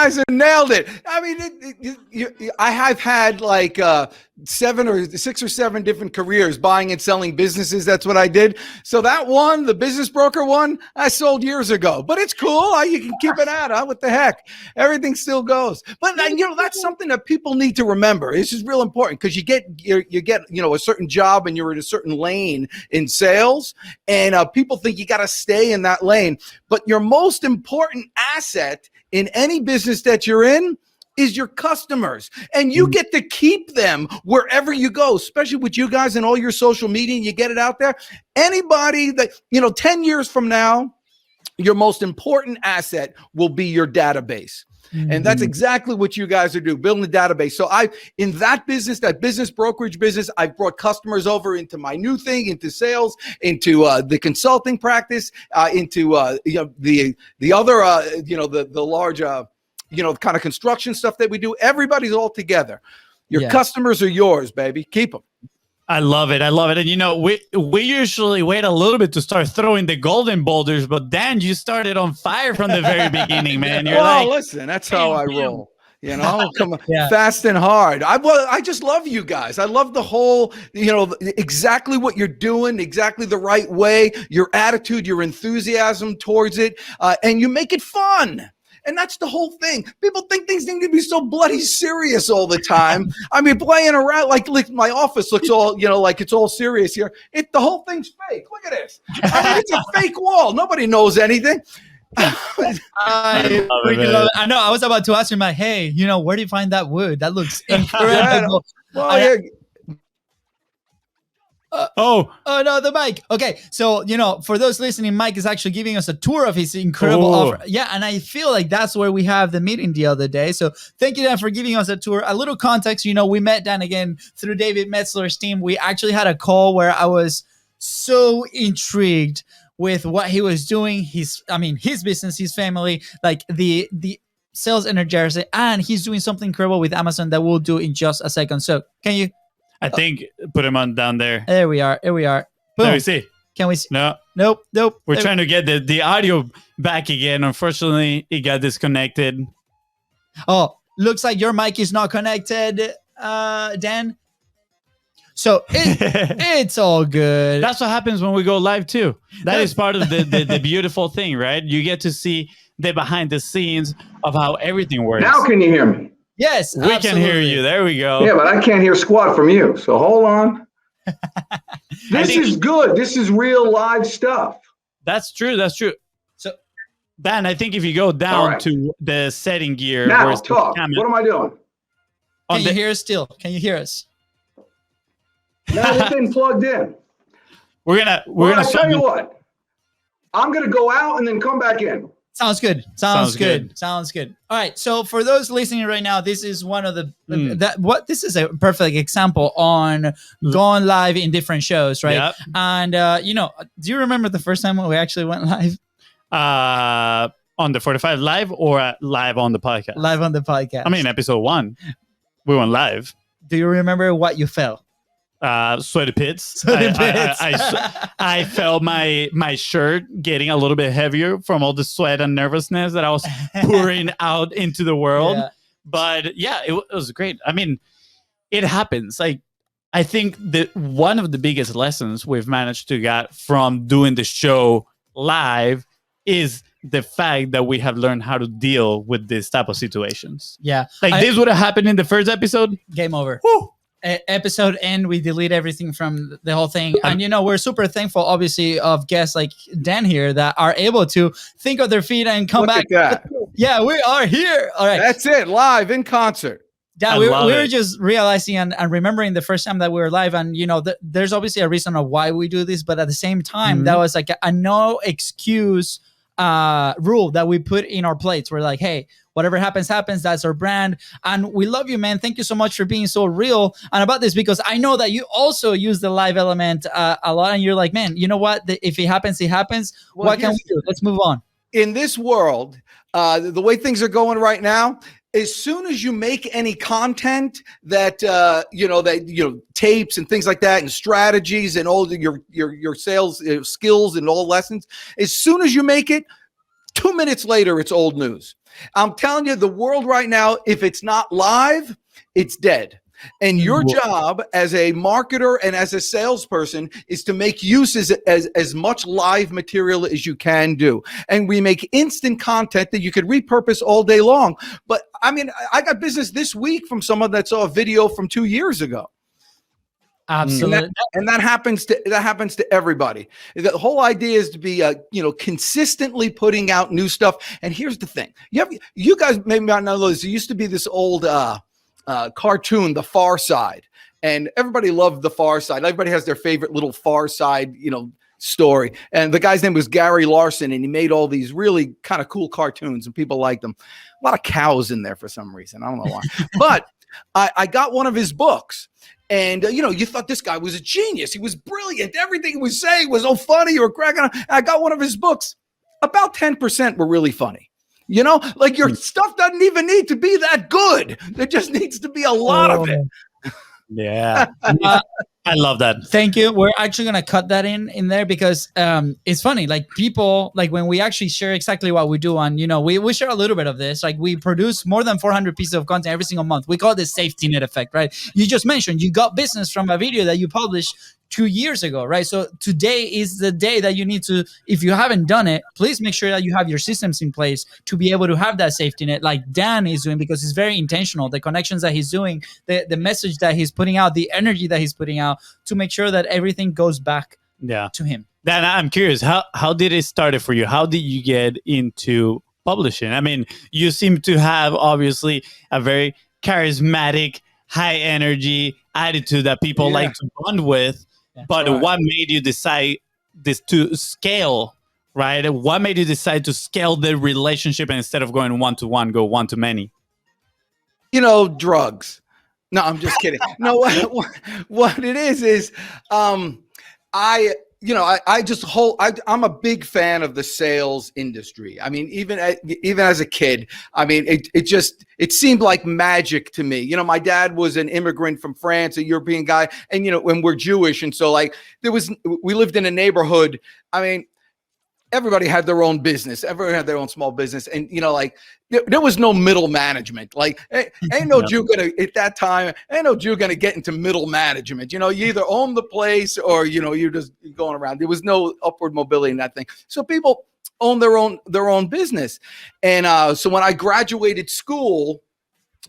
guys have nailed it. I mean, I have had like 6 or 7 different careers, buying and selling businesses. That's what I did. So that one, the business broker one, I sold years ago. But it's cool. You can keep it at, what the heck? Everything still goes. But that's something that people need to remember. It's just real important, because you get a certain job and you're in a certain lane in sales, and people think you got to stay in that lane. But your most important asset in any business that you're in is your customers, and you get to keep them wherever you go, especially with you guys and all your social media, and you get it out there. Anybody that, 10 years from now, your most important asset will be your database. And that's exactly what you guys are doing, building a database. So in that business brokerage business, I've brought customers over into my new thing, into sales, into the consulting practice, into the other, the large, kind of construction stuff that we do. Everybody's all together. Your customers are yours, baby. Keep them. I love it. And we usually wait a little bit to start throwing the golden boulders, but Dan, you started on fire from the very beginning, man. Listen, that's how I roll. Come on, fast and hard. I just love you guys. I love the whole, exactly what you're doing, exactly the right way, your attitude, your enthusiasm towards it, and you make it fun. And that's the whole thing. People think things need to be so bloody serious all the time. I mean, playing around like my office looks all, like it's all serious here. The whole thing's fake. Look at this. I mean, it's a fake wall. Nobody knows anything. I love it. I know. I was about to ask you, hey, where do you find that wood? That looks incredible. Oh no, the mic. Okay, so for those listening, Mike is actually giving us a tour of his incredible offer. Yeah, and I feel like that's where we have the meeting the other day. So thank you, Dan, for giving us a tour. A little context, we met Dan again through David Metzler's team. We actually had a call where I was so intrigued with what he was doing. His business, his family, like the sales energy, and he's doing something incredible with Amazon that we'll do in just a second. So can you? I think put him on down there. There we are. Boom. Can we see? Can we see? No. Nope. We're trying to get the audio back again. Unfortunately, it got disconnected. Oh, looks like your mic is not connected, Dan. So it's all good. That's what happens when we go live too. That is part of the beautiful thing, right? You get to see the behind the scenes of how everything works. Now can you hear me? Yes, we can hear you. There we go. Yeah, but I can't hear squat from you. So hold on. This is good. This is real live stuff. That's true. So, Dan, I think if you go down to the setting gear, now talk. What am I doing? Can you hear us still? Can you hear us? No, this thing plugged in. We're gonna tell you what. I'm gonna go out and then come back in. Sounds good. Sounds good. All right. So for those listening right now, this is one of the this is a perfect example on going live in different shows, right? Yep. And do you remember the first time when we actually went live? On the 45 live or live on the podcast? Live on the podcast. I mean, episode 1, we went live. Do you remember what you felt? Sweaty pits. I felt my shirt getting a little bit heavier from all the sweat and nervousness that I was pouring out into the world. Yeah. But it was great. I mean, it happens. Like, I think that one of the biggest lessons we've managed to get from doing the show live is the fact that we have learned how to deal with this type of situations. Yeah. Like this would have happened in the first episode. Game over. Woo! Episode end, we delete everything from the whole thing, and we're super thankful, obviously, of guests like Dan here that are able to think of their feet and come back. Yeah, we are here. All right, that's it, live in concert. Yeah, we were just realizing and remembering the first time that we were live, and there's obviously a reason of why we do this, but at the same time, that was like a no excuse rule that we put in our plates. We're like, hey, whatever happens. That's our brand. And we love you, man. Thank you so much for being so real and about this, because I know that you also use the live element a lot. And you're like, man, you know what? If it happens, it happens. Well, what can we do? Let's move on. In this world, the way things are going right now, as soon as you make any content that tapes and things like that, and strategies and all your sales skills and all lessons, as soon as you make it, 2 minutes later, it's old news. I'm telling you, the world right now, if it's not live, it's dead. And your job as a marketer and as a salesperson is to make use as much live material as you can do. And we make instant content that you could repurpose all day long. But I mean, I got business this week from someone that saw a video from 2 years ago. Absolutely. And that happens to everybody. The whole idea is to be, consistently putting out new stuff. And here's the thing: you guys maybe not know this. There used to be this old cartoon, The Far Side, and everybody loved The Far Side. Everybody has their favorite little Far Side, story. And the guy's name was Gary Larson, and he made all these really kind of cool cartoons, and people liked them. A lot of cows in there for some reason. I don't know why. But I got one of his books. And, you thought this guy was a genius. He was brilliant. Everything he was saying was so funny. You were cracking up. I got one of his books. About 10% were really funny. Like your stuff doesn't even need to be that good. There just needs to be a lot of it. Yeah. I love that. Thank you. We're actually going to cut that in there because it's funny. Like people, like when we actually share exactly what we do on, we share a little bit of this. Like we produce more than 400 pieces of content every single month. We call it the safety net effect, right? You just mentioned you got business from a video that you published 2 years ago, right? So today is the day that you need to, if you haven't done it, please make sure that you have your systems in place to be able to have that safety net like Dan is doing, because it's very intentional. The connections that he's doing, the message that he's putting out, the energy that he's putting out to make sure that everything goes back to him. Dan, I'm curious, how did it start for you? How did you get into publishing? I mean, you seem to have obviously a very charismatic, high energy attitude that people like to bond with. But what made you decide this to scale, right? What made you decide to scale the relationship and instead of going one-to-one, go one-to-many? Drugs. No, I'm just kidding. No, what it is I'm a big fan of the sales industry. I mean, even as a kid, I mean, it seemed like magic to me. My dad was an immigrant from France, a European guy, and when we're Jewish, and so like we lived in a neighborhood. I mean, everybody had their own business. Everyone had their own small business. And, there was no middle management. Like, ain't no Jew at that time, ain't no Jew going to get into middle management. You either own the place or, you're just going around. There was no upward mobility in that thing. So people own their own business. And so when I graduated school,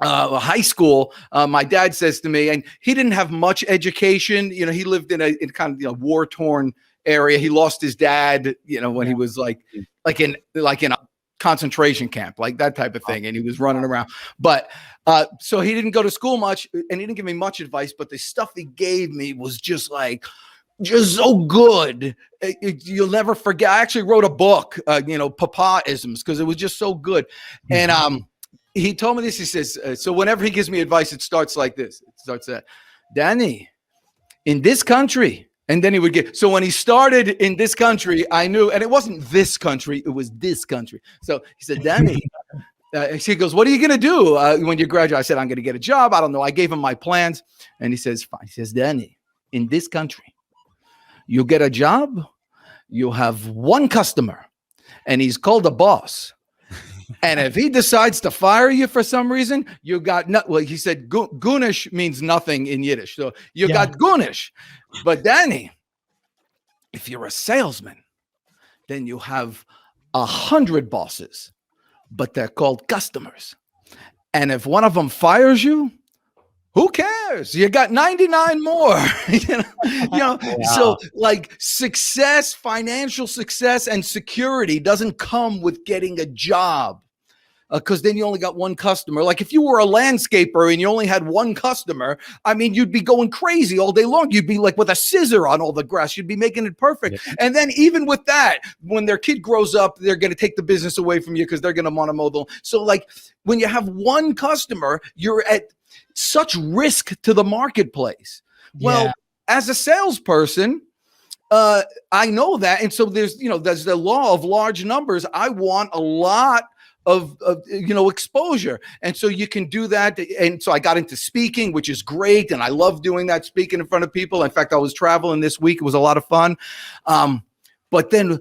high school, my dad says to me, and he didn't have much education. He lived in kind of war-torn area. He lost his dad, when he was like in a concentration camp, like that type of thing. And he was running around, but, so he didn't go to school much and he didn't give me much advice, but the stuff he gave me was just so good. You'll never forget. I actually wrote a book, Papa-isms, because it was just so good. And, he told me this, he says, so whenever he gives me advice, it starts like this. It starts that, Danny, in this country. And then he would get, so when he started in this country, I knew, and it wasn't this country, it was this country. So he said, Danny, he goes, what are you going to do when you graduate? I said, I'm going to get a job. I don't know. I gave him my plans. And he says, fine. He says, Danny, in this country, you get a job, you have one customer, and he's called a boss. And if he decides to fire you for some reason, you got he said goonish means nothing in Yiddish. So you got goonish. But Danny, if you're a salesman, then you have 100 bosses, but they're called customers. And if one of them fires you, who cares? You got 99 more. Wow. So like success, financial success and security doesn't come with getting a job. Because then you only got one customer. Like if you were a landscaper and you only had one customer, I mean, you'd be going crazy all day long. You'd be like with a scissor on all the grass. You'd be making it perfect. Yeah. And then even with that, when their kid grows up, they're going to take the business away from you because they're going to want to mow the. So like when you have one customer, you're at such risk to the marketplace. Well, as a salesperson, I know that. And so there's the law of large numbers. I want a lot of exposure. And so you can do that. And so I got into speaking, which is great. And I love doing that, speaking in front of people. In fact, I was traveling this week. It was a lot of fun. But then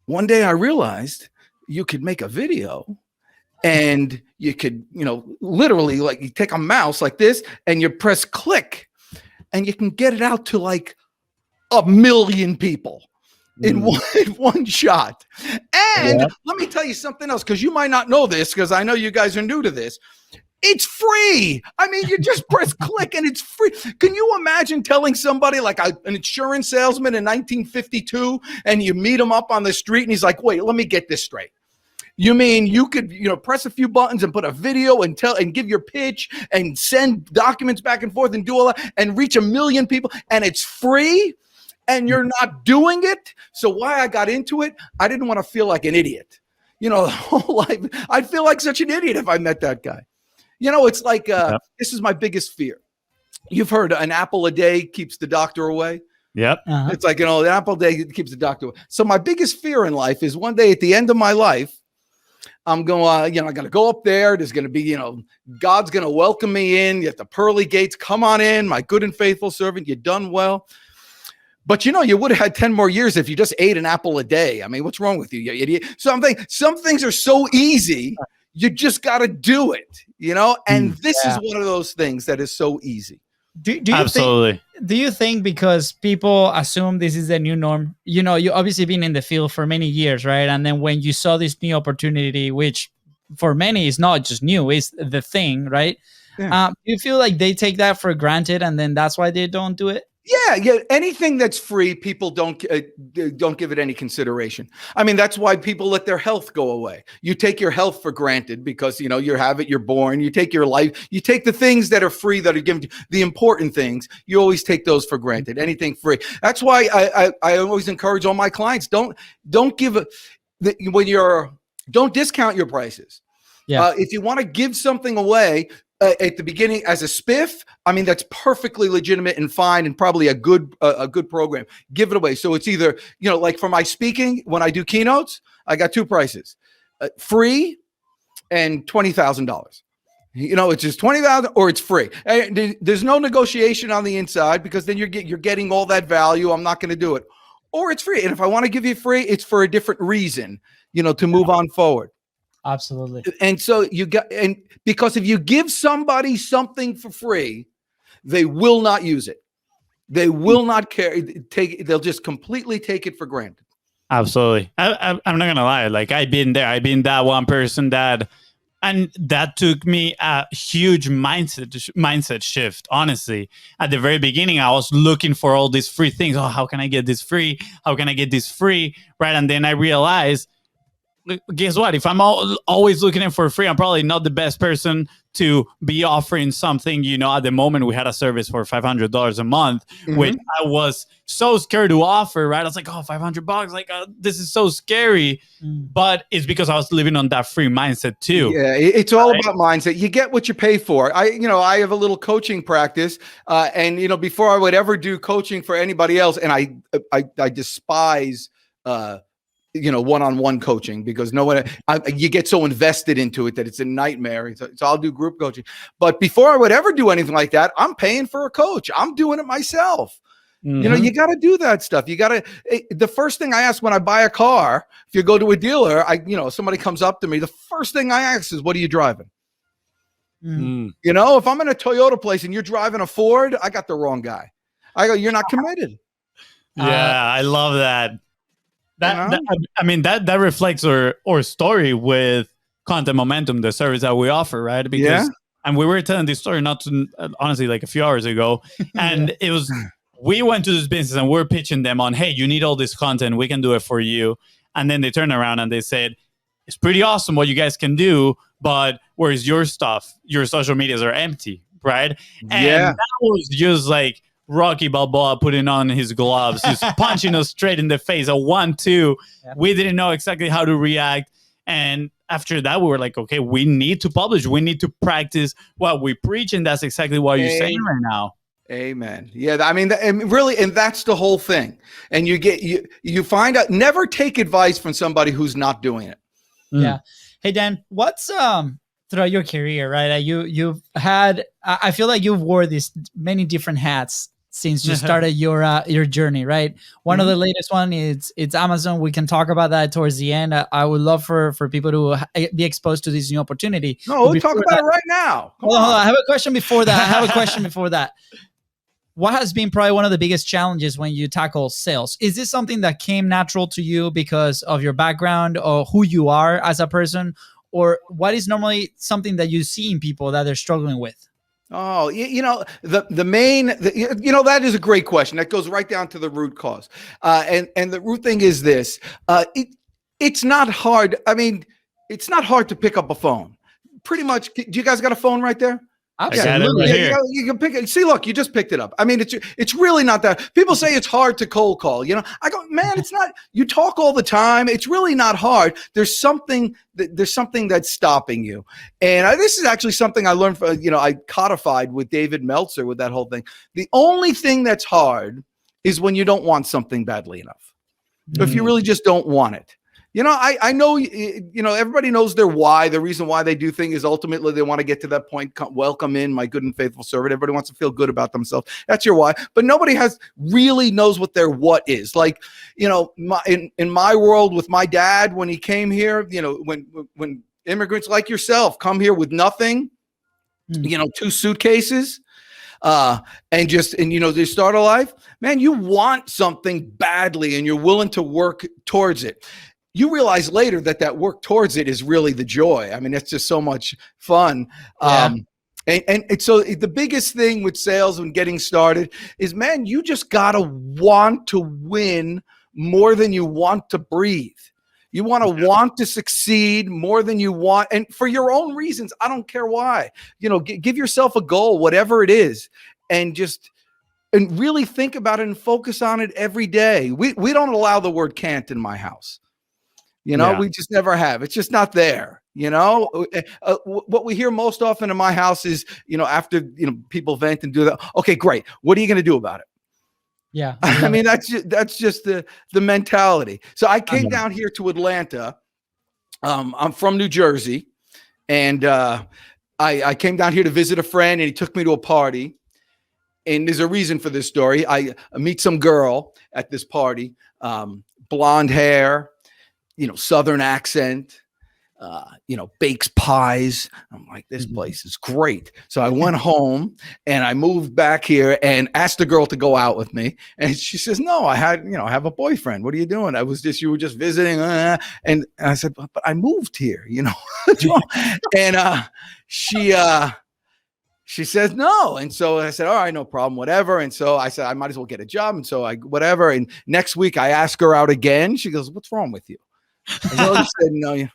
one day I realized you could make a video and you could, literally like you take a mouse like this and you press click and you can get it out to like 1 million people in one shot. And let me tell you something else, because you might not know this, because I know you guys are new to this. It's free. I mean, you just press click and it's free. Can you imagine telling somebody like an insurance salesman in 1952 and you meet him up on the street and he's like, wait, let me get this straight. You mean you could, press a few buttons and put a video and give your pitch and send documents back and forth and do all that and reach 1 million people, and it's free and you're not doing it? So why I got into it, I didn't want to feel like an idiot. The whole life, I'd feel like such an idiot if I met that guy. It's like, this is my biggest fear. You've heard an apple a day keeps the doctor away. Yep. Uh-huh. It's like, an apple a day keeps the doctor away. So my biggest fear in life is one day at the end of my life, I'm going, I'm going to go up there. There's going to be, God's going to welcome me in. You have the pearly gates. Come on in, my good and faithful servant. You've done well. But you would have had 10 more years if you just ate an apple a day. I mean, what's wrong with you, you idiot? So I'm thinking some things are so easy. You just got to do it, and this is one of those things that is so easy. Do you Absolutely. Do you think because people assume this is the new norm? You obviously been in the field for many years, right? And then when you saw this new opportunity, which for many is not just new, it's the thing, right? Yeah. Do you feel like they take that for granted and then that's why they don't do it? Yeah. Anything that's free, people don't give it any consideration. I mean, that's why people let their health go away. You take your health for granted because, you have it, you're born, you take your life, you take the things that are free that are given to you, the important things, you always take those for granted, anything free. That's why I always encourage all my clients, don't discount your prices. Yeah. If you want to give something away, at the beginning as a spiff, I mean, that's perfectly legitimate and fine and probably a good program. Give it away. So it's either, like for my speaking, when I do keynotes, I got 2 prices, free and $20,000. It's just $20,000 or it's free. There's no negotiation on the inside because then you're getting all that value. I'm not going to do it. Or it's free. And if I want to give you free, it's for a different reason, to move on forward. Absolutely. And so because if you give somebody something for free, they will not use it. They will not care. They'll just completely take it for granted. Absolutely. I'm not going to lie. Like I've been there. I've been that one person that took me a huge mindset shift. Honestly, at the very beginning, I was looking for all these free things. Oh, how can I get this free? How can I get this free? Right. And then I realized, guess what? If I'm always looking for free, I'm probably not the best person to be offering something. At the moment we had a service for $500 a month, which I was so scared to offer, right? I was like, oh, $500, like this is so scary. But it's because I was living on that free mindset too. Yeah, it's all about mindset. You get what you pay for. I have a little coaching practice, and before I would ever do coaching for anybody else, and I despise one-on-one coaching because you get so invested into it that it's a nightmare. So I'll do group coaching. But before I would ever do anything like that, I'm paying for a coach. I'm doing it myself. You got to do that stuff. The first thing I ask when I buy a car, if you go to a dealer, somebody comes up to me, the first thing I ask is, what are you driving? If I'm in a Toyota place and you're driving a Ford, I got the wrong guy. I go, you're not committed. Yeah, I love that. That reflects our story with Content Momentum, the service that we offer, right? Because and we were telling this story honestly like a few hours ago, and it was we went to this business and we're pitching them on, hey, you need all this content, we can do it for you. And then they turned around and they said, it's pretty awesome what you guys can do, but where's your stuff? Your social medias are empty, right? And that was just like Rocky Balboa putting on his gloves, just punching us straight in the face, a 1-2. Yep. We didn't know exactly how to react. And after that, we were like, okay, we need to publish. We need to practice what we preach. And that's exactly what you're saying right now. Amen. Yeah. I mean, really, and that's the whole thing. And you find out, never take advice from somebody who's not doing it. Yeah. Hey, Dan, what's, throughout your career, right? You've had, I feel like you've wore these many different hats since you started your journey, right? One of the latest one is it's Amazon. We can talk about that towards the end. I would love for people to be exposed to this new opportunity. No, we'll talk about it right now. Hold on. I have a question before that. What has been probably one of the biggest challenges when you tackle sales? Is this something that came natural to you because of your background or who you are as a person? Or what is normally something that you see in people that they're struggling with? Oh, the main, that is a great question. That goes right down to the root cause. And the root thing is this, it's not hard. I mean, it's not hard to pick up a phone. Pretty much. Do you guys got a phone right there? Absolutely. You can pick it. See, look, you just picked it up. I mean, it's really not that. People say it's hard to cold call. I go, man, it's not. You talk all the time. It's really not hard. There's something that's stopping you. And this is actually something I learned from, I codified with David Meltzer with that whole thing. The only thing that's hard is when you don't want something badly enough. If you really just don't want it. I know, everybody knows their why. The reason why they do things is ultimately they want to get to that point. Welcome in, my good and faithful servant. Everybody wants to feel good about themselves. That's your why. But nobody really knows what their what is. Like, in my world with my dad, when he came here, when immigrants like yourself come here with nothing, 2 suitcases, and they start a life, man, you want something badly and you're willing to work towards it. You realize later that work towards it is really the joy. I mean, it's just so much fun. Yeah. And so the biggest thing with sales and getting started is, man, you just got to want to win more than you want to breathe. You want to want to succeed more than you want. And for your own reasons, I don't care why. Give yourself a goal, whatever it is, and really think about it and focus on it every day. We don't allow the word can't in my house. We just never have. It's just not there. What we hear most often in my house is, after, people vent and do that. Okay, great. What are you going to do about it? Yeah. I mean, that's just the mentality. So I came down here to Atlanta. I'm from New Jersey, and I came down here to visit a friend, and he took me to a party. And there's a reason for this story. I meet some girl at this party, blonde hair, Southern accent, bakes pies. I'm like, this place is great. So I went home and I moved back here and asked the girl to go out with me. And she says, no, I have a boyfriend. What are you doing? You were just visiting. And I said, but I moved here, and she says no. And so I said, all right, no problem, whatever. And so I said, I might as well get a job. And so whatever. And next week I ask her out again. She goes, what's wrong with you? I already said no.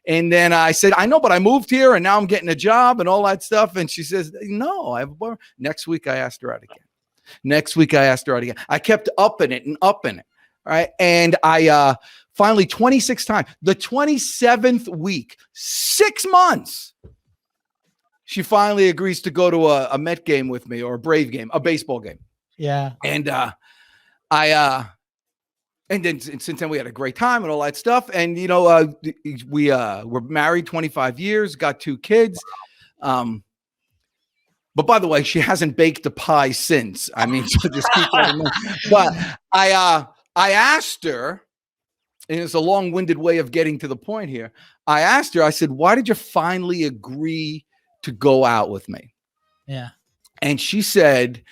And then I said, I know, but I moved here and now I'm getting a job and all that stuff. And she says, no, I have a boyfriend. Next week I asked her out again. I kept upping it. All right. And I finally 26 times, the 27th week, 6 months, she finally agrees to go to a Met game with me, or a Brave game, a baseball game. Yeah. And and then since then we had a great time and all that stuff. And, we were married 25 years, got 2 kids. But by the way, she hasn't baked a pie since. I mean, so just keep that in mind. But I asked her, and it's a long-winded way of getting to the point here. I asked her, I said, why did you finally agree to go out with me? Yeah. And she said,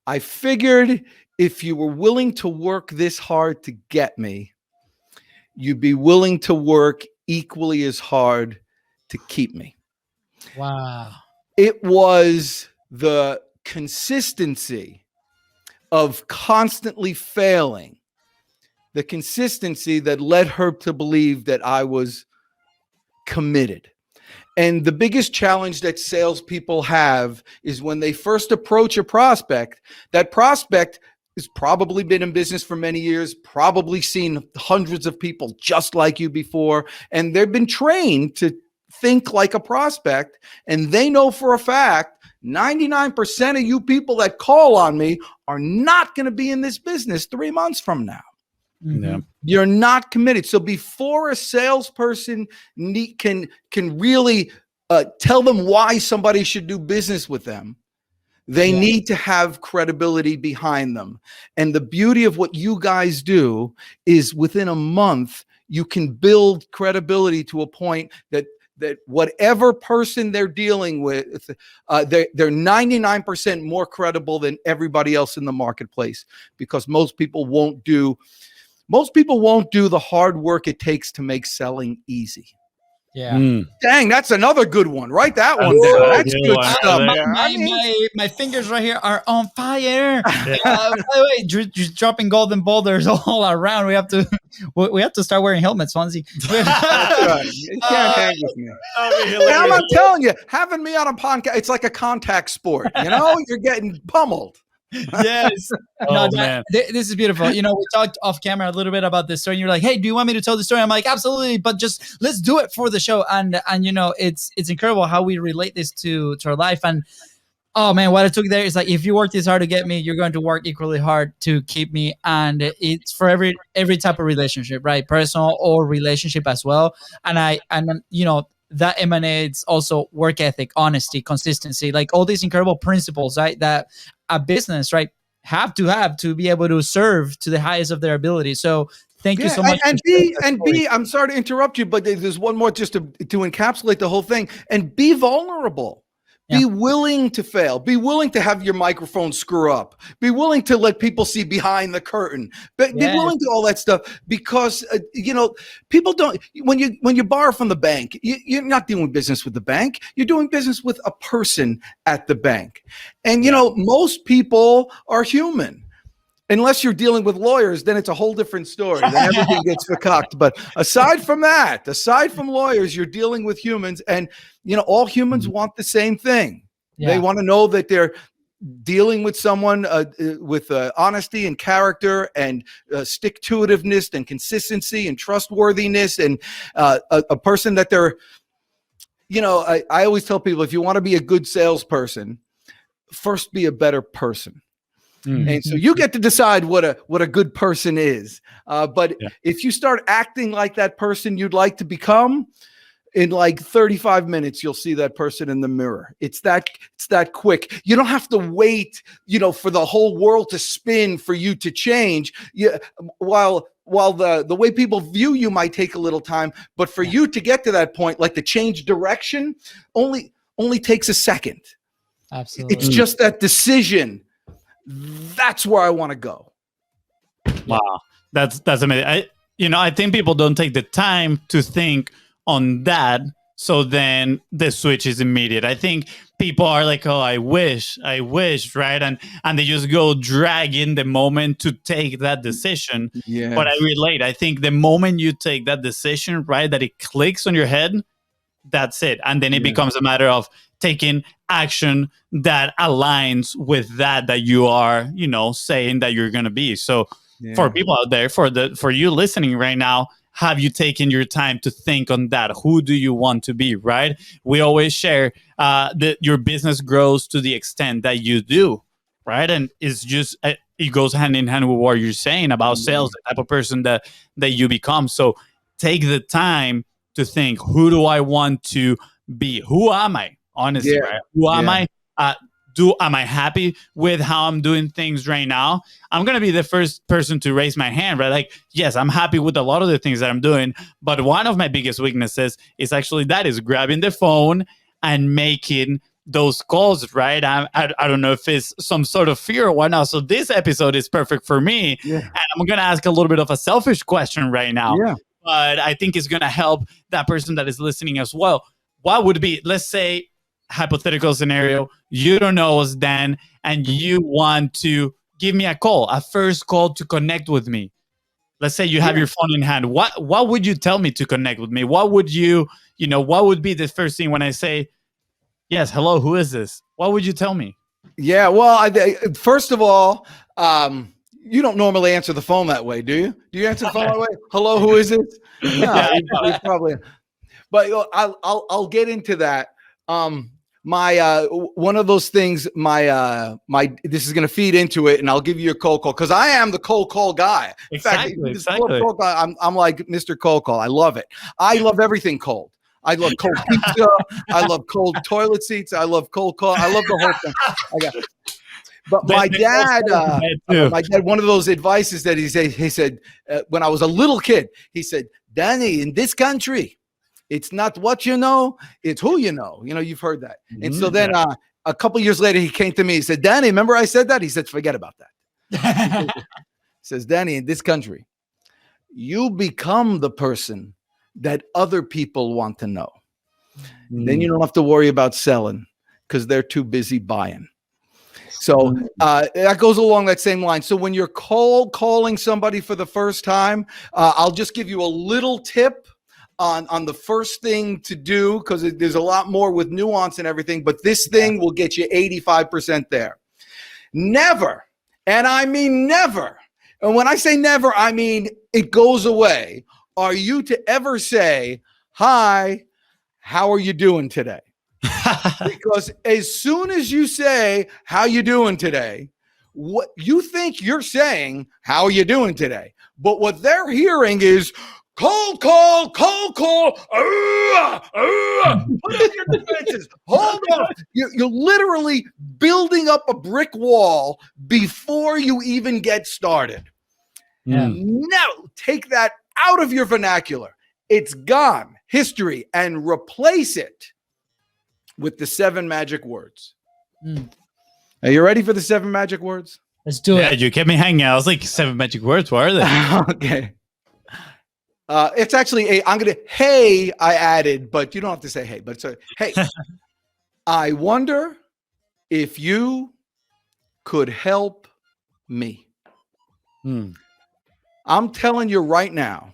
I figured if you were willing to work this hard to get me, you'd be willing to work equally as hard to keep me. Wow. It was the consistency of constantly failing, the consistency that led her to believe that I was committed. And the biggest challenge that salespeople have is when they first approach a prospect, that prospect has probably been in business for many years, probably seen hundreds of people just like you before, and they've been trained to think like a prospect, and they know for a fact 99% of you people that call on me are not going to be in this business 3 months from now. Yeah. You're not committed. So before a salesperson can really tell them why somebody should do business with them, They need to have credibility behind them. And the beauty of what you guys do is within a month, you can build credibility to a point that whatever person they're dealing with, they're 99% more credible than everybody else in the marketplace, because most people won't do the hard work it takes to make selling easy. Yeah. Dang, that's another good one. Write that one down. That's good stuff. My fingers right here are on fire. By the way, just dropping golden boulders all around. We have to start wearing helmets, Fonzie. That's right. You can't hang with me. I'm not telling you, having me on a podcast, it's like a contact sport. You're getting pummeled. Yes. This is beautiful. We talked off camera a little bit about this story, and you're like, hey, do you want me to tell the story? I'm like, absolutely, but just let's do it for the show. And it's incredible how we relate this to our life. And oh man, what I took there is like, if you work this hard to get me, you're going to work equally hard to keep me. And it's for every type of relationship, right? Personal or relationship as well. And that emanates also work ethic, honesty, consistency, like all these incredible principles, right? That a business, right, have to be able to serve to the highest of their ability. So thank you so much. And B, I'm sorry to interrupt you, but there's one more just to encapsulate the whole thing. And be vulnerable. Be willing to fail. Be willing to have your microphone screw up. Be willing to let people see behind the curtain. Be willing to all that stuff, because people don't. When you borrow from the bank, you're not doing business with the bank. You're doing business with a person at the bank. And most people are human. Unless you're dealing with lawyers, then it's a whole different story. Then everything gets vercocked. But aside from lawyers, you're dealing with humans, and all humans want the same thing. They want to know that they're dealing with someone with honesty and character and stick-to-itiveness and consistency and trustworthiness, and a person that they're. I always tell people, if you want to be a good salesperson, first be a better person. And so you get to decide what a good person is. But if you start acting like that person you'd like to become, in like 35 minutes, you'll see that person in the mirror. It's that quick. You don't have to wait, for the whole world to spin for you to change. While the way people view you might take a little time, but for you to get to that point, like to change direction, only takes a second. Absolutely. It's just that decision. That's where I want to go. Wow, that's amazing. I think people don't take the time to think on that, so then the switch is immediate. I think people are like, oh, I wish, right? And they just go drag in the moment to take that decision. Yeah. But I relate. I think the moment you take that decision, right, that it clicks on your head, that's it. And then it becomes a matter of taking action that aligns with that you are, saying that you're going to be. So for people out there, for you listening right now, have you taken your time to think on that? Who do you want to be, right? We always share that your business grows to the extent that you do, right? And it's just, it goes hand in hand with what you're saying about sales, the type of person that you become. So take the time to think, who do I want to be? Who am I? Honestly, right? Who am I? Am I happy with how I'm doing things right now? I'm going to be the first person to raise my hand, right? Like, yes, I'm happy with a lot of the things that I'm doing, but one of my biggest weaknesses is actually grabbing the phone and making those calls, right? I don't know if it's some sort of fear or whatnot. So this episode is perfect for me. Yeah. And I'm going to ask a little bit of a selfish question right now, but I think it's going to help that person that is listening as well. What would be, let's say, hypothetical scenario, you don't know us, Dan, and you want to give me a call, a first call to connect with me. Let's say you have your phone in hand. What would you tell me to connect with me? What would what would be the first thing when I say, yes, hello, who is this? What would you tell me? Yeah, well, first of all, you don't normally answer the phone that way, do you? Do you answer the phone that way? Hello, who is it? No, you probably. But I'll get into that. One of those things, this is going to feed into it, and I'll give you a cold call because I am the cold call guy. In fact, exactly. I'm like Mr. Cold Call. I love it. I love everything cold. I love cold pizza. I love cold toilet seats. I love cold call. I love the whole thing. But my dad, one of those advices that he said when I was a little kid, he said, Danny, in this country, it's not what you know, it's who you know. You know, you've heard that. And so then a couple years later, he came to me. He said, Danny, remember I said that? He said, forget about that. He says, Danny, in this country, you become the person that other people want to know. Then you don't have to worry about selling because they're too busy buying. So that goes along that same line. So when you're calling somebody for the first time, I'll just give you a little tip on the first thing to do, because there's a lot more with nuance and everything, but this thing will get you 85% there. Never, and I mean never, and when I say never, I mean it goes away, are you to ever say, hi, how are you doing today? Because as soon as you say, how you doing today, what you think you're saying, how are you doing today? But what they're hearing is cold call, put up your defenses, hold on. You're literally building up a brick wall before you even get started. No, take that out of your vernacular. It's gone, history, and replace it with the 7 magic words. Are you ready for the 7 magic words? Let's do it. You kept me hanging. I was like, 7 magic words. What are they? Okay. It's actually hey, I added, but you don't have to say hey, but it's hey. I wonder if you could help me. I'm telling you right now,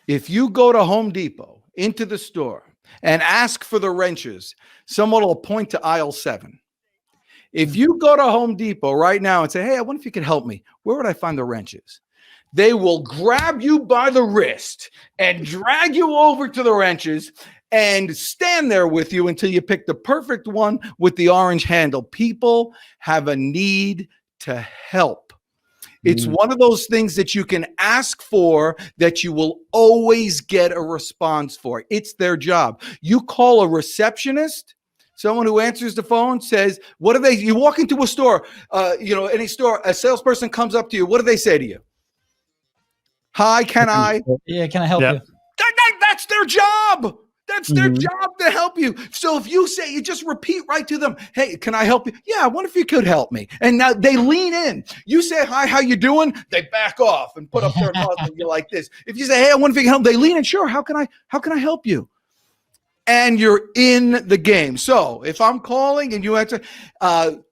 if you go to Home Depot, into the store, and ask for the wrenches, someone will point to aisle 7. If you go to Home Depot right now and say, hey, I wonder if you could help me, where would I find the wrenches? They will grab you by the wrist and drag you over to the wrenches and stand there with you until you pick the perfect one with the orange handle. People have a need to help. It's one of those things that you can ask for that you will always get a response for. It's their job. You call a receptionist, someone who answers the phone, says, what do they, you walk into a store, any store, a salesperson comes up to you. What do they say to you? Hi, can I? Yeah, can I help you? That's their job. That's their job to help you. So if you say, you just repeat right to them, hey, can I help you? Yeah, I wonder if you could help me. And now they lean in. You say, hi, how you doing? They back off and put up their mouth and you're like this. If you say, hey, I wonder if you can help, they lean in. Sure, how can I help you? And you're in the game. So if I'm calling and you answer,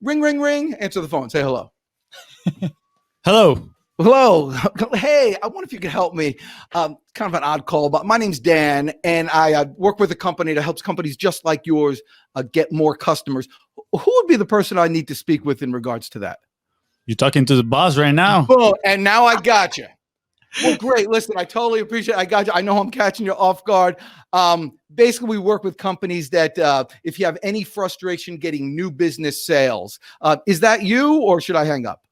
ring, ring, ring, answer the phone, say hello. Hello. Hello. Hey, I wonder if you could help me. Kind of an odd call, but my name's Dan, and I work with a company that helps companies just like yours get more customers. Who would be the person I need to speak with in regards to that? You're talking to the boss right now. Boom, and now I got you. Well, great. Listen, I totally appreciate it. I got you. I know I'm catching you off guard. Basically, we work with companies that if you have any frustration getting new business sales, is that you, or should I hang up?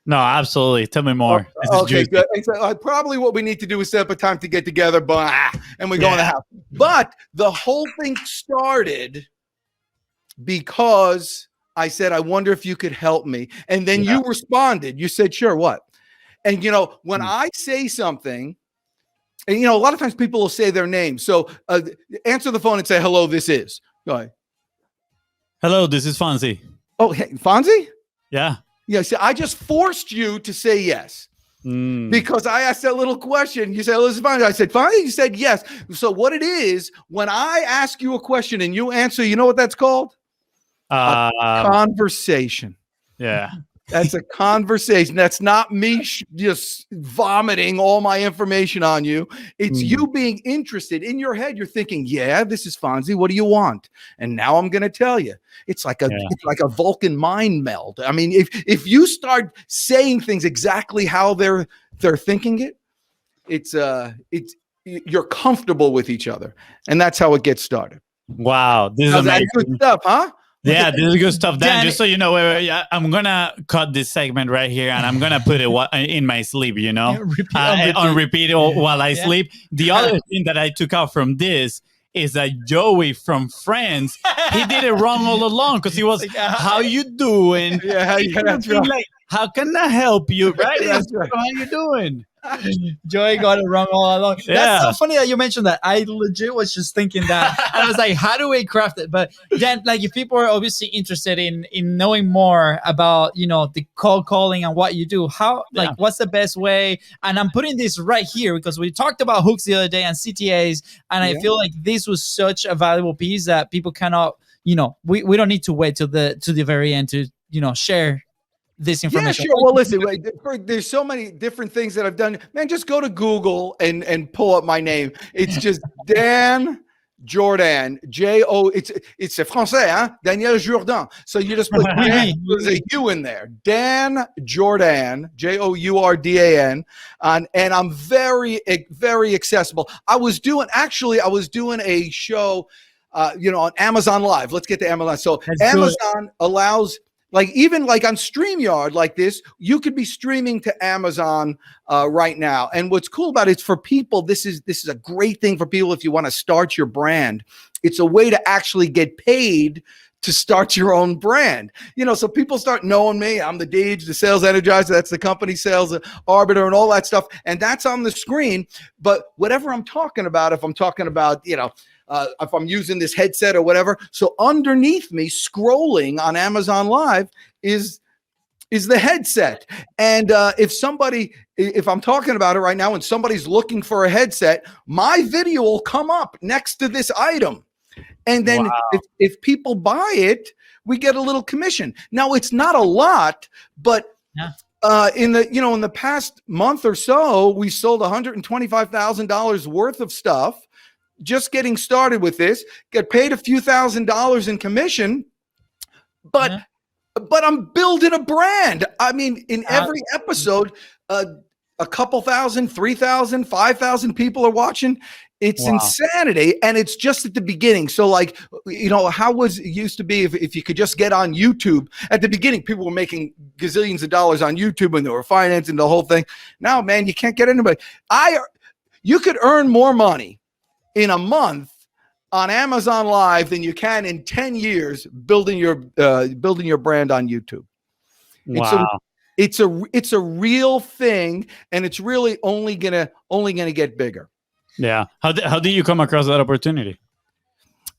No, absolutely. Tell me more. Okay, good. And so, probably what we need to do is set up a time to get together, and we go in the house. But the whole thing started because I said, I wonder if you could help me. And then you responded. You said, sure, what? And, when I say something, and, a lot of times people will say their name. So answer the phone and say, hello, this is. Go ahead. Hello, this is Fonzie. Oh, hey, Fonzie? Yeah. Yeah, see, I just forced you to say yes because I asked that little question. You said, "This is fine." I said, "Fine." You said yes. So what it is, when I ask you a question and you answer, you know what that's called? A conversation. Yeah. That's a conversation. That's not me just vomiting all my information on you. It's you being interested. In your head, you're thinking, yeah, this is Fonzie. What do you want? And now I'm going to tell you. It's like a Vulcan mind meld. I mean, if you start saying things exactly how they're thinking it, it's you're comfortable with each other. And that's how it gets started. Wow. This is amazing. Good stuff, huh? Yeah, this is good stuff. Dan, just so you know, I'm going to cut this segment right here and I'm going to put it in my sleep, on repeat while I sleep. The other thing that I took out from this is that Joey from Friends, he did it wrong all along because he was, Like, how you doing? Yeah, that's right. Like, how can I help you? Right? That's right. How you doing? Joey got it wrong all along. Yeah. That's so funny that you mentioned that. I legit was just thinking that. And I was like, how do we craft it? But then, like, if people are obviously interested in knowing more about, you know, the cold calling and what you do, how, like, what's the best way? And I'm putting this right here because we talked about hooks the other day and CTAs. And I feel like this was such a valuable piece that people cannot, you know, we don't need to wait till the very end to, you know, share this information. Yeah, sure. Well, listen, there's so many different things that I've done. Man, just go to Google and pull up my name. It's just Dan Jordan. J-O. It's français, huh? Daniel Jourdan. So you just put Dan, there's a U in there. Dan Jordan, Jourdan. And I'm very, very accessible. I was doing a show, on Amazon Live. Let's get to Amazon. So Amazon allows, like, even like on StreamYard like this, you could be streaming to Amazon right now. And what's cool about it's for people, this is a great thing for people if you want to start your brand. It's a way to actually get paid to start your own brand. So people start knowing me. I'm the Deej, the sales energizer. That's the company sales arbiter and all that stuff. And that's on the screen. But whatever I'm talking about, if I'm talking about, if I'm using this headset or whatever. So underneath me, scrolling on Amazon Live is the headset. And if I'm talking about it right now and somebody's looking for a headset, my video will come up next to this item. And then if people buy it, we get a little commission. Now, it's not a lot, but in the past month or so, we sold $125,000 worth of stuff. Just getting started with this, get paid a few $1,000s in commission, but I'm building a brand. I mean, in every episode, a couple thousand, 3,000, 5,000 people are watching. It's insanity, and it's just at the beginning. So, like, how it used to be if you could just get on YouTube. At the beginning, people were making gazillions of dollars on YouTube, and they were financing the whole thing. Now, man, you can't get anybody. You could earn more money in a month on Amazon Live than you can in 10 years building your brand on YouTube. Wow. It's a real thing, and it's really only gonna get bigger. Yeah. How did you come across that opportunity?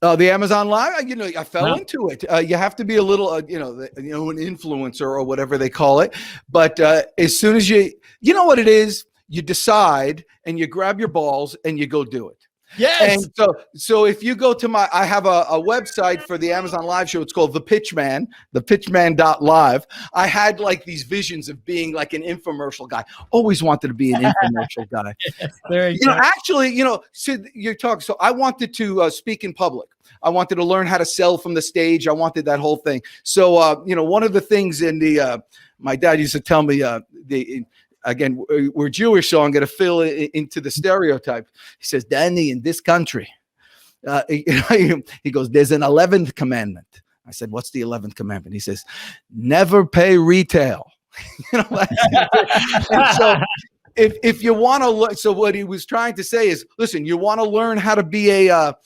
The Amazon Live, I fell into it. You have to be a little, an influencer or whatever they call it. But as soon as you know what it is, you decide and you grab your balls and you go do it. Yes. And so if you go to I have a website for the Amazon Live show. It's called The Pitchman, thepitchman.live. I had like these visions of being like an infomercial guy. Always wanted to be an infomercial guy. Yes, very actually, so you're talking. So I wanted to speak in public. I wanted to learn how to sell from the stage. I wanted that whole thing. So, one of the things in my dad used to tell me, again, we're Jewish, so I'm going to fill it into the stereotype. He says, Danny, in this country, he goes, there's an 11th commandment. I said, what's the 11th commandment? He says, never pay retail. And so if you want to look, so what he was trying to say is, listen, you want to learn how to be a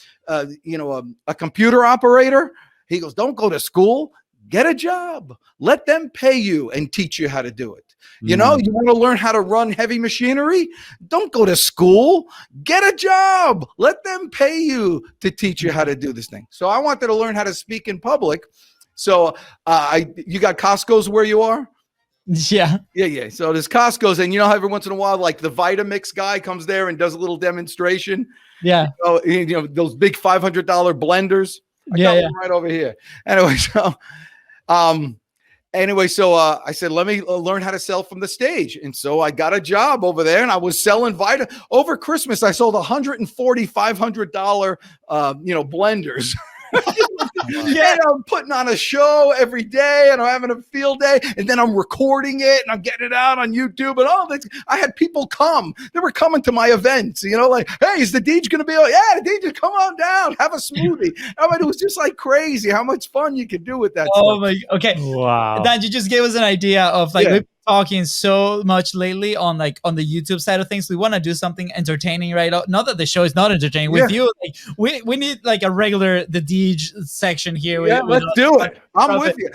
computer operator? He goes, don't go to school. Get a job. Let them pay you and teach you how to do it. You want to learn how to run heavy machinery? Don't go to school. Get a job. Let them pay you to teach you how to do this thing. So I wanted to learn how to speak in public. So you got Costco's where you are? Yeah. So there's Costco's, and every once in a while, like the Vitamix guy comes there and does a little demonstration. Yeah. Those big $500 blenders. I got one right over here. So I said, let me learn how to sell from the stage. And so I got a job over there, and I was selling over Christmas. I sold 140 $500 blenders. And I'm putting on a show every day, and I'm having a field day, and then I'm recording it, and I'm getting it out on YouTube, and all this. I had people come. They were coming to my events, like, hey, is the Deej going to be? Yeah, the Deej, come on down, have a smoothie. I mean, it was just like crazy how much fun you could do with that stuff. Okay. Wow. Dan, you just gave us an idea of talking so much lately on the YouTube side of things. We want to do something entertaining, right? Not that the show is not entertaining with you. Like we need like a regular the Deej section here. Yeah, let's do it. I'm with you.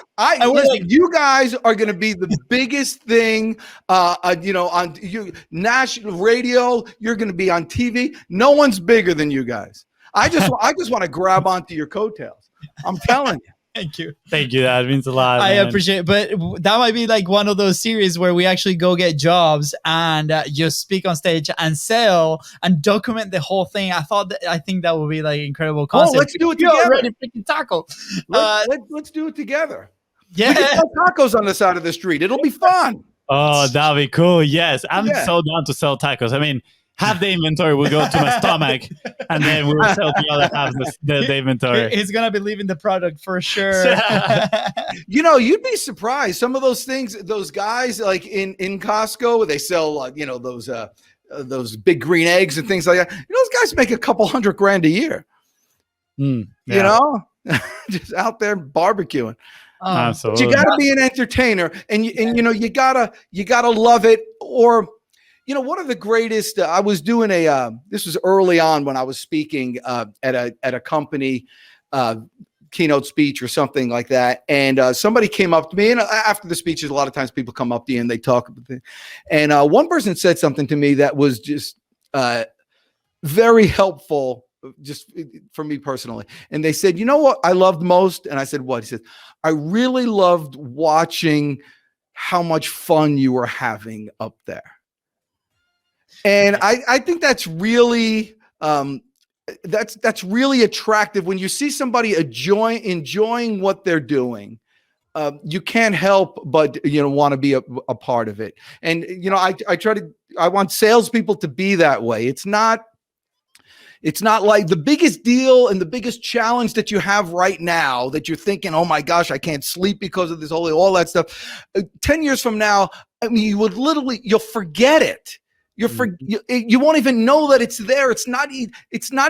Listen, you guys are going to be the biggest thing, on national radio. You're going to be on TV. No one's bigger than you guys. I just want to grab onto your coattails. I'm telling you. Thank you. That means a lot. I appreciate it. But that might be like one of those series where we actually go get jobs and just speak on stage and sell and document the whole thing. I think that would be like incredible concept. Oh, let's do it together. Ready freaking taco. Let's do it together. Yeah. We can sell tacos on the side of the street. It'll be fun. Oh, that'd be cool. Yes. I'm so down to sell tacos. I mean, half the inventory will go to my stomach, and then we will sell the other half the inventory. He's gonna be leaving the product for sure. You'd be surprised. Some of those things, those guys like in Costco, they sell those big green eggs and things like that. Those guys make a couple $100,000 a year. Just out there barbecuing. Absolutely. But you got to be an entertainer, and you gotta love it. Or one of the greatest. I was doing this was early on when I was speaking at a company keynote speech or something like that, and somebody came up to me, and after the speeches, a lot of times people come up to you and they talk, and one person said something to me that was just very helpful, just for me personally. And they said, "You know what I loved most?" And I said, "What?" He said, "I really loved watching how much fun you were having up there." And I think that's really that's really attractive when you see somebody enjoying what they're doing. You can't help but want to be a part of it. And I want salespeople to be that way. It's not like the biggest deal and the biggest challenge that you have right now that you're thinking, oh my gosh, I can't sleep because of this, all that stuff. 10 years from now, I mean, you'll forget it. You won't even know that it's there. It's not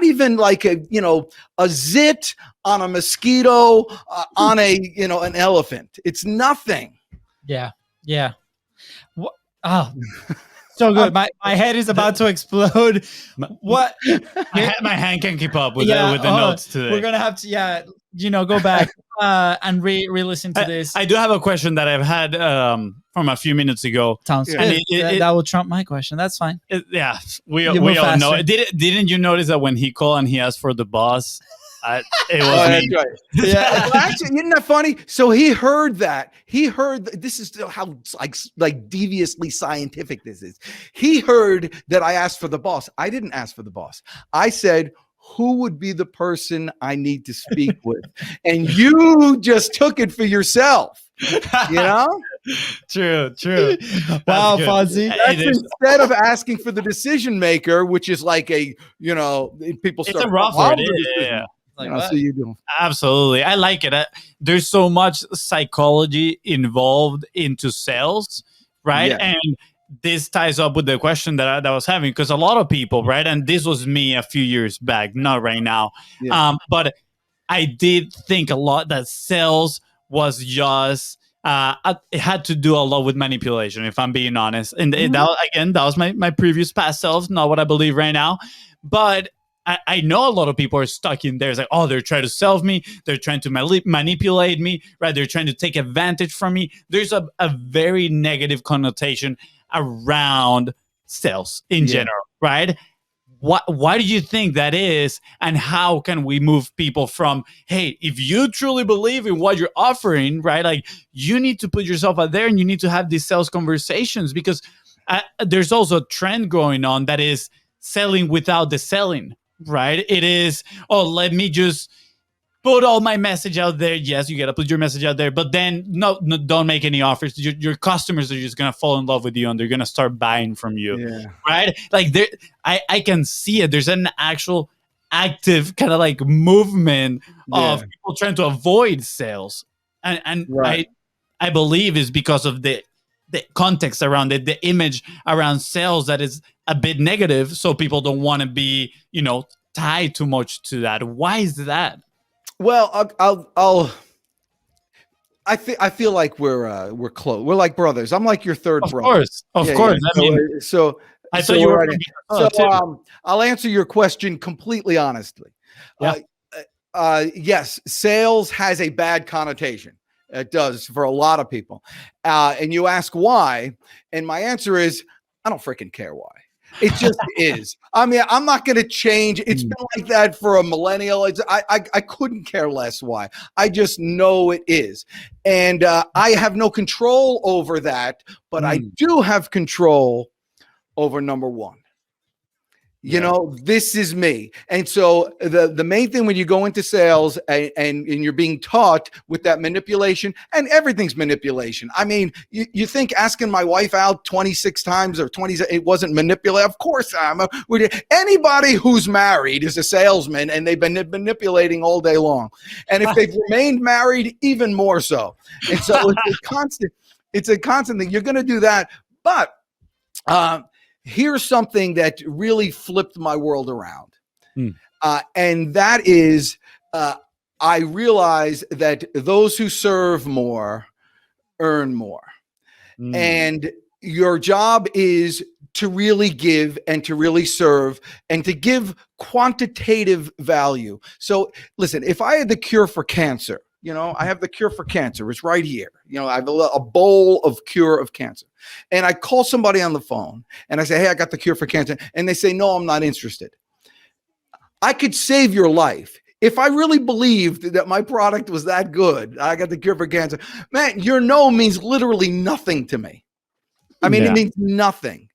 even like a zit on a mosquito on an elephant. It's nothing. Yeah. Oh, so good. My head is about to explode. What? My hand can keep up with the notes today. We're gonna have to go back and re-listen to this. I do have a question that I've had from a few minutes ago. Sounds good. That will trump my question. That's fine. We all know it. Didn't you notice that when he called and he asked for the boss, it was me. Right. Yeah. Well, actually, isn't that funny? So he heard that. This is how like deviously scientific this is. He heard that I asked for the boss. I didn't ask for the boss. I said, who would be the person I need to speak with? And you just took it for yourself. True. Wow, Fonzie. That's instead of asking for the decision maker, which is like people start. It's a rough word. Yeah. So you do. Absolutely. I like it. There's so much psychology involved into sales, right? Yeah. And this ties up with the question that I was having, because a lot of people, right? And this was me a few years back, not right now. Yeah. But I did think a lot that sales was just, it had to do a lot with manipulation, if I'm being honest. And that was my previous past self, not what I believe right now. But I know a lot of people are stuck in there. It's like, oh, they're trying to sell me. They're trying to manipulate me, right? They're trying to take advantage from me. There's a very negative connotation around sales in general, right? Why do you think that is? And how can we move people from, hey, if you truly believe in what you're offering, right? Like, you need to put yourself out there and you need to have these sales conversations, because there's also a trend going on that is selling without the selling. Right? It is, let me just put all my message out there. Yes, you got to put your message out there, but then no, don't make any offers. Your customers are just going to fall in love with you and they're going to start buying from you. Yeah. Right? Like, I can see it. There's an actual active kind of like movement of people trying to avoid sales. And right. I believe is because of the context around it, the image around sales that is a bit negative, so people don't want to be, tied too much to that. Why is that? Well, I feel like we're close. We're like brothers. I'm like your third brother. Of course. Yeah. I mean, I thought you were right from so Minnesota, too. I'll answer your question completely honestly. Yeah. Yes, sales has a bad connotation. It does for a lot of people. And you ask why, and my answer is I don't freaking care why. It just is. I mean, I'm not going to change. It's been like that for a millennial. I couldn't care less why. I just know it is. And I have no control over that, but I do have control over number one. You know, this is me. And so the main thing when you go into sales and you're being taught with that manipulation, and everything's manipulation. I mean, you think asking my wife out 26 times or 20, it wasn't manipulative? Of course anybody who's married is a salesman, and they've been manipulating all day long. And if they've remained married, even more so. And so it's a constant thing. You're going to do that. But here's something that really flipped my world around. And that is, I realize that those who serve more earn more. And your job is to really give and to really serve and to give quantitative value. So listen, if I had the cure for cancer, you know, I have the cure for cancer. It's right here. You know, I have a bowl of cure of cancer. And I call somebody on the phone and I say, hey, I got the cure for cancer. And they say, no, I'm not interested. I could save your life. If I really believed that my product was that good, I got the cure for cancer, man, your no means literally nothing to me. I mean, it means nothing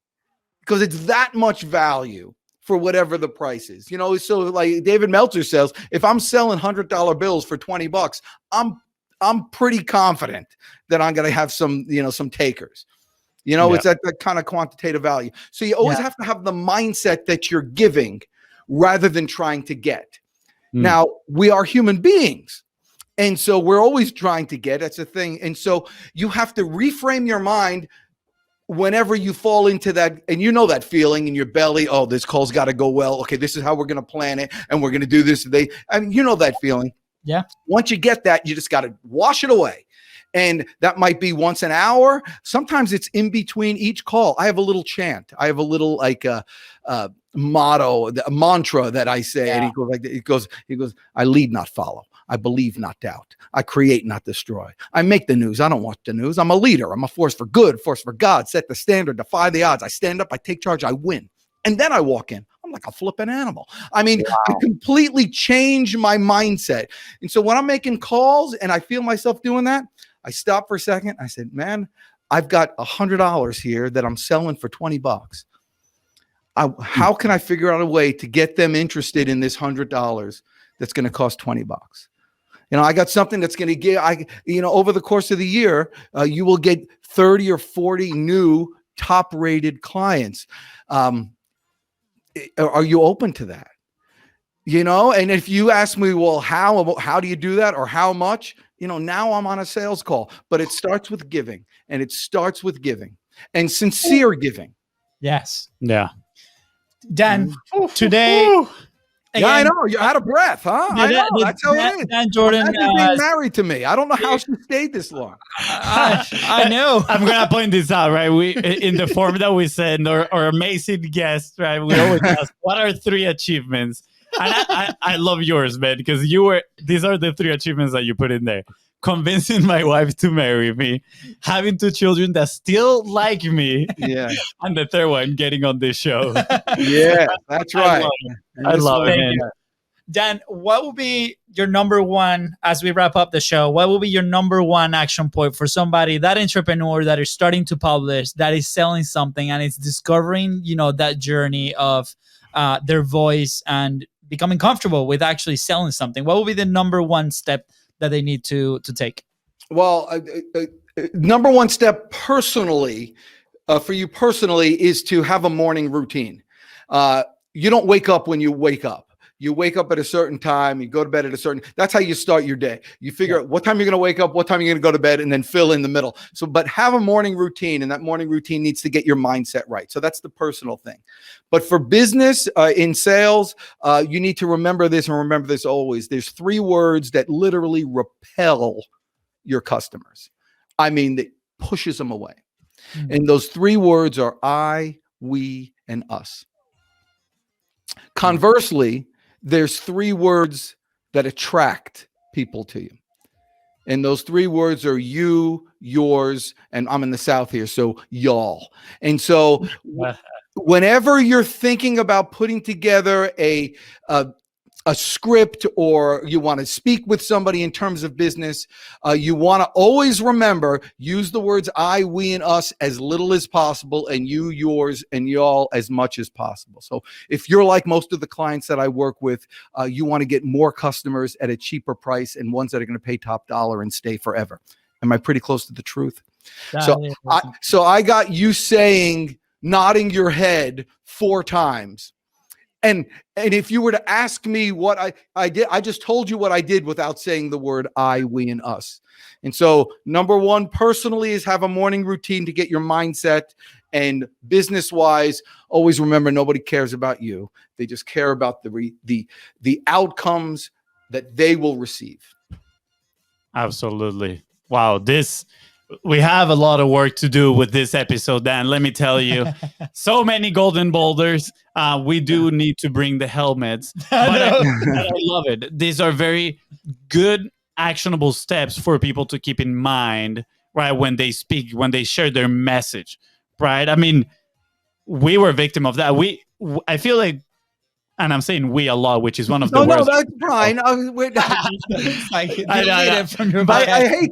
because it's that much value for whatever the price is, you know. So like David Meltzer says, if I'm selling $100 bills for $20, I'm pretty confident that I'm going to have some, you know, some takers, you know. It's that kind of quantitative value. So you always have to have the mindset that you're giving rather than trying to get. Now we are human beings. And so we're always trying to get, that's a thing. And so you have to reframe your mind whenever you fall into that, and you know that feeling in your belly, oh, this call's got to go well. Okay, this is how we're going to plan it, and we're going to do this. I mean, you know that feeling. Yeah. Once you get that, you just got to wash it away. And that might be once an hour. Sometimes it's in between each call. I have a little chant. I have a little like motto, a mantra that I say. And he goes, I lead, not follow. I believe, not doubt. I create, not destroy. I make the news. I don't watch the news. I'm a leader. I'm a force for good, force for God. Set the standard, defy the odds. I stand up, I take charge, I win. And then I walk in. I'm like a flipping animal. I mean, I completely change my mindset. And so when I'm making calls and I feel myself doing that, I stop for a second. I said, man, I've got $100 here that I'm selling for $20. How can I figure out a way to get them interested in this $100 that's going to cost $20? You know, I got something that's going to give, over the course of the year, you will get 30 or 40 new top rated clients. Are you open to that? You know, and if you ask me, well, how do you do that, or how much? You know, now I'm on a sales call, but it starts with giving, and it starts with giving and sincere giving. Yes. Yeah. Dan, today. Again, yeah, I know. You're out of breath, huh? I know. That's how it is. Dan Jordan being married to me. I don't know how she stayed this long. I know. I'm gonna point this out, right? We in the form that we send our amazing guests, right? We always ask, what are 3 achievements? And I love yours, man, because these are the 3 achievements that you put in there. Convincing my wife to marry me, having 2 children that still like me, and the third one, getting on this show. Yeah, that's right. I love it, man. Dan, what will be your number one, as we wrap up the show, what will be your number one action point for somebody, that entrepreneur that is starting to publish, that is selling something and is discovering, you know, that journey of their voice and becoming comfortable with actually selling something? What will be the number one step that they need to take? Well, number one step personally, for you personally, is to have a morning routine. You don't wake up when you wake up. You wake up at a certain time, you go to bed at a certain, that's how you start your day. You figure out what time you're going to wake up, what time you're going to go to bed, and then fill in the middle. So, but have a morning routine, and that morning routine needs to get your mindset right. So that's the personal thing. But for business, in sales, you need to remember this, and remember this always. There's 3 words that literally repel your customers. I mean, that pushes them away. And those 3 words are I, we, and us. Conversely, there's 3 words that attract people to you. And those 3 words are you, yours, and I'm in the South here, so y'all. And so whenever you're thinking about putting together a script, or you want to speak with somebody in terms of business, you want to always remember, use the words I, we, and us as little as possible, and you, yours, and y'all as much as possible. So if you're like most of the clients that I work with, you want to get more customers at a cheaper price and ones that are going to pay top dollar and stay forever. Am I pretty close to the truth? So I got you nodding your head 4 times. And if you were to ask me what I did, I just told you what I did without saying the word I, we, and us. And so number 1 personally is have a morning routine to get your mindset. And business wise, always remember, nobody cares about you. They just care about the outcomes that they will receive. Absolutely. Wow. We have a lot of work to do with this episode, Dan. Let me tell you, so many golden boulders. We do need to bring the helmets, but I love it. These are very good, actionable steps for people to keep in mind, right? When they speak, when they share their message, right? I mean, we were a victim of that. I feel like, and I'm saying we a lot, which is one of the worst. No, that's fine. I hate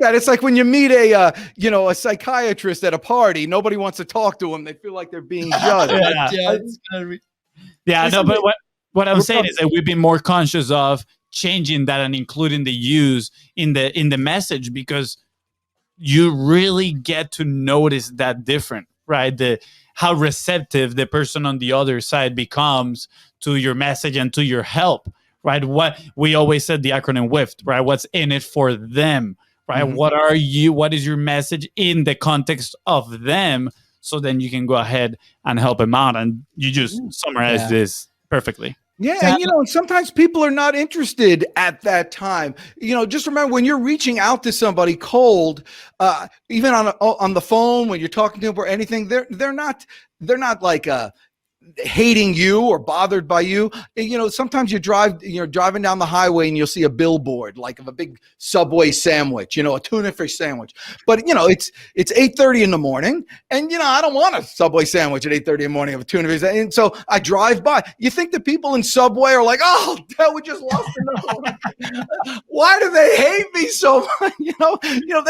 that. It's like when you meet a psychiatrist at a party. Nobody wants to talk to them. They feel like they're being judged. But what I'm saying is that we've been more conscious of changing that and including the use in the message, because you really get to notice that different, right? How receptive the person on the other side becomes to your message and to your help, right? What we always said, the acronym WIFT, right? What's in it for them, right? Mm-hmm. What is your message in the context of them? So then you can go ahead and help them out. And you just summarize this perfectly. Yeah, and sometimes people are not interested at that time. Just remember, when you're reaching out to somebody cold, even on the phone, when you're talking to them or anything, they're not like hating you or bothered by you. Sometimes you're driving down the highway and you'll see a billboard like of a big Subway sandwich, a tuna fish sandwich. But it's 8:30 in the morning, and I don't want a Subway sandwich at 8:30 in the morning of a tuna fish. And so I drive by. You think the people in Subway are like, oh, we just lost another one. Why do they hate me so much? They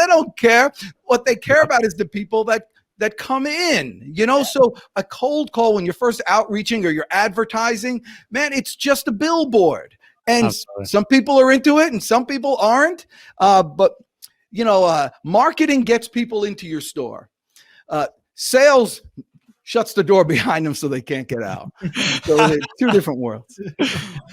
don't care. What they care about is the people that come in, so a cold call when you're first outreaching or you're advertising, man, it's just a billboard. And some people are into it and some people aren't. But marketing gets people into your store. Sales shuts the door behind them so they can't get out. So it's 2 different worlds.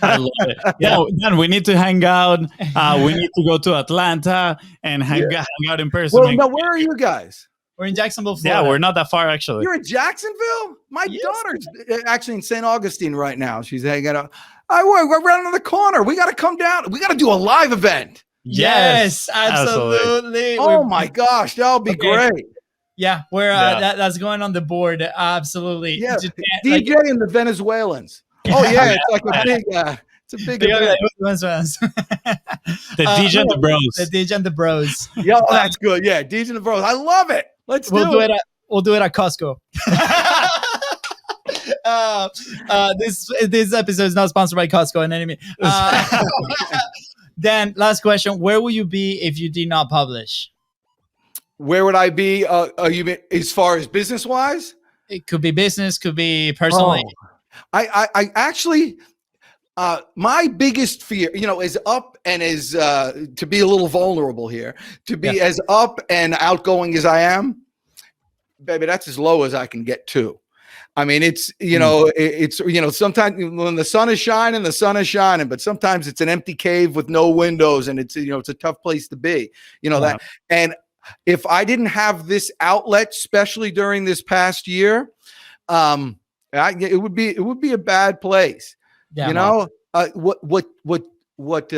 I love it. Dan, we need to hang out. We need to go to Atlanta and hang out in person. Well, now, where are you guys? We're in Jacksonville, Florida. Yeah, we're not that far, actually. You're in Jacksonville? My daughter's actually in St. Augustine right now. She's hanging out. We're around the corner. We got to come down. We got to do a live event. Yes, absolutely. Oh my gosh, that'll be great. Yeah, that's going on the board. Absolutely. Yeah, DJ and the Venezuelans. Oh yeah, it's like a big. It's a big event. The DJ and the Bros. The DJ and the Bros. Yeah, that's good. Yeah, DJ and the Bros. I love it. We'll do it at Costco. This episode is not sponsored by Costco in any means. Dan, last question: where will you be if you did not publish? Where would I be? You mean as far as business wise? It could be business, could be personally. I actually. My biggest fear, is up and is to be a little vulnerable here, to be as up and outgoing as I am, baby, that's as low as I can get to. I mean, it's sometimes when the sun is shining, but sometimes it's an empty cave with no windows, and it's a tough place to be, that. And if I didn't have this outlet, especially during this past year, it would be a bad place. Yeah, what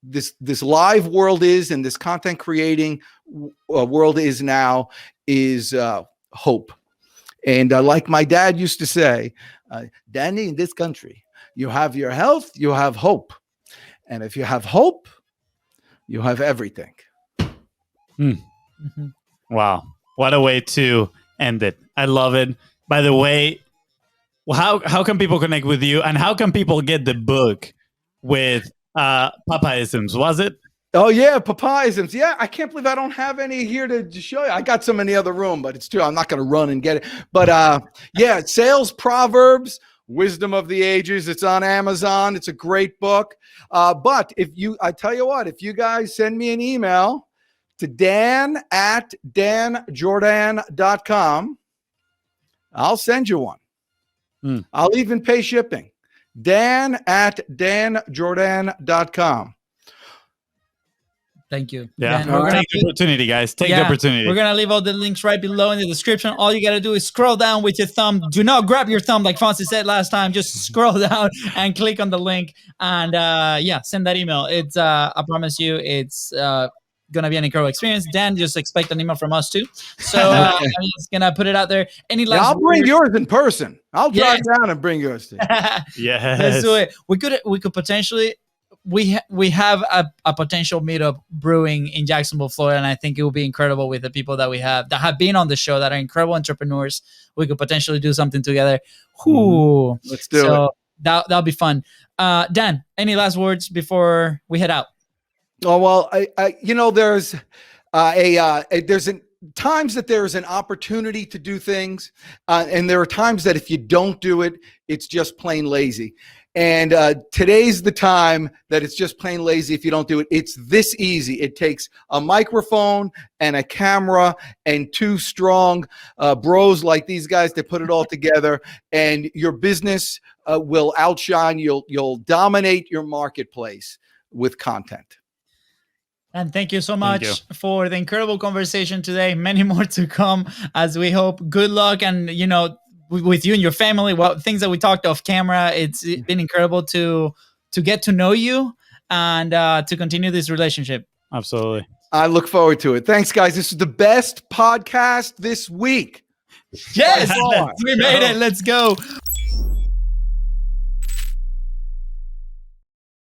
this live world is, and this content creating world is now, is hope. And like my dad used to say, Danny, in this country, you have your health, you have hope. And if you have hope, you have everything. Mm-hmm. Wow. What a way to end it. I love it. By the way, how can people connect with you, and how can people get the book with Papaisms? Was it? Oh yeah, Papaisms. Yeah, I can't believe I don't have any here to show you. I got some in the other room, but it's true. I'm not going to run and get it. But yeah, Sales Proverbs, Wisdom of the Ages. It's on Amazon. It's a great book. But I tell you what, if you guys send me an email to dan@danjordan.com, I'll send you one. I'll even pay shipping. dan@danjordan.com. Thank you. Yeah. Take the opportunity, guys. Take the opportunity. We're going to leave all the links right below in the description. All you got to do is scroll down with your thumb. Do not grab your thumb like Fonzie said last time. Just scroll down and click on the link. And send that email. It's I promise you, it's going to be an incredible experience. Dan, just expect an email from us too. So I'm just going to put it out there. Any last I'll bring yours in person. I'll drive down and bring yours to you. Yes. Let's do it. We could potentially... We have a potential meetup brewing in Jacksonville, Florida, and I think it will be incredible with the people that we have that have been on the show that are incredible entrepreneurs. We could potentially do something together. Ooh. Let's do it. That'll be fun. Dan, any last words before we head out? Oh well, there's times that there is an opportunity to do things, and there are times that if you don't do it, it's just plain lazy. And today's the time that it's just plain lazy if you don't do it. It's this easy. It takes a microphone and a camera and two strong bros like these guys to put it all together, and your business will outshine. You'll dominate your marketplace with content. And thank you so much for the incredible conversation today. Many more to come, as we hope. Good luck, and with you and your family, things that we talked off camera. It's been incredible to get to know you and to continue this relationship. Absolutely. I look forward to it. Thanks, guys. This is the best podcast this week. Yes, we made it. Let's go.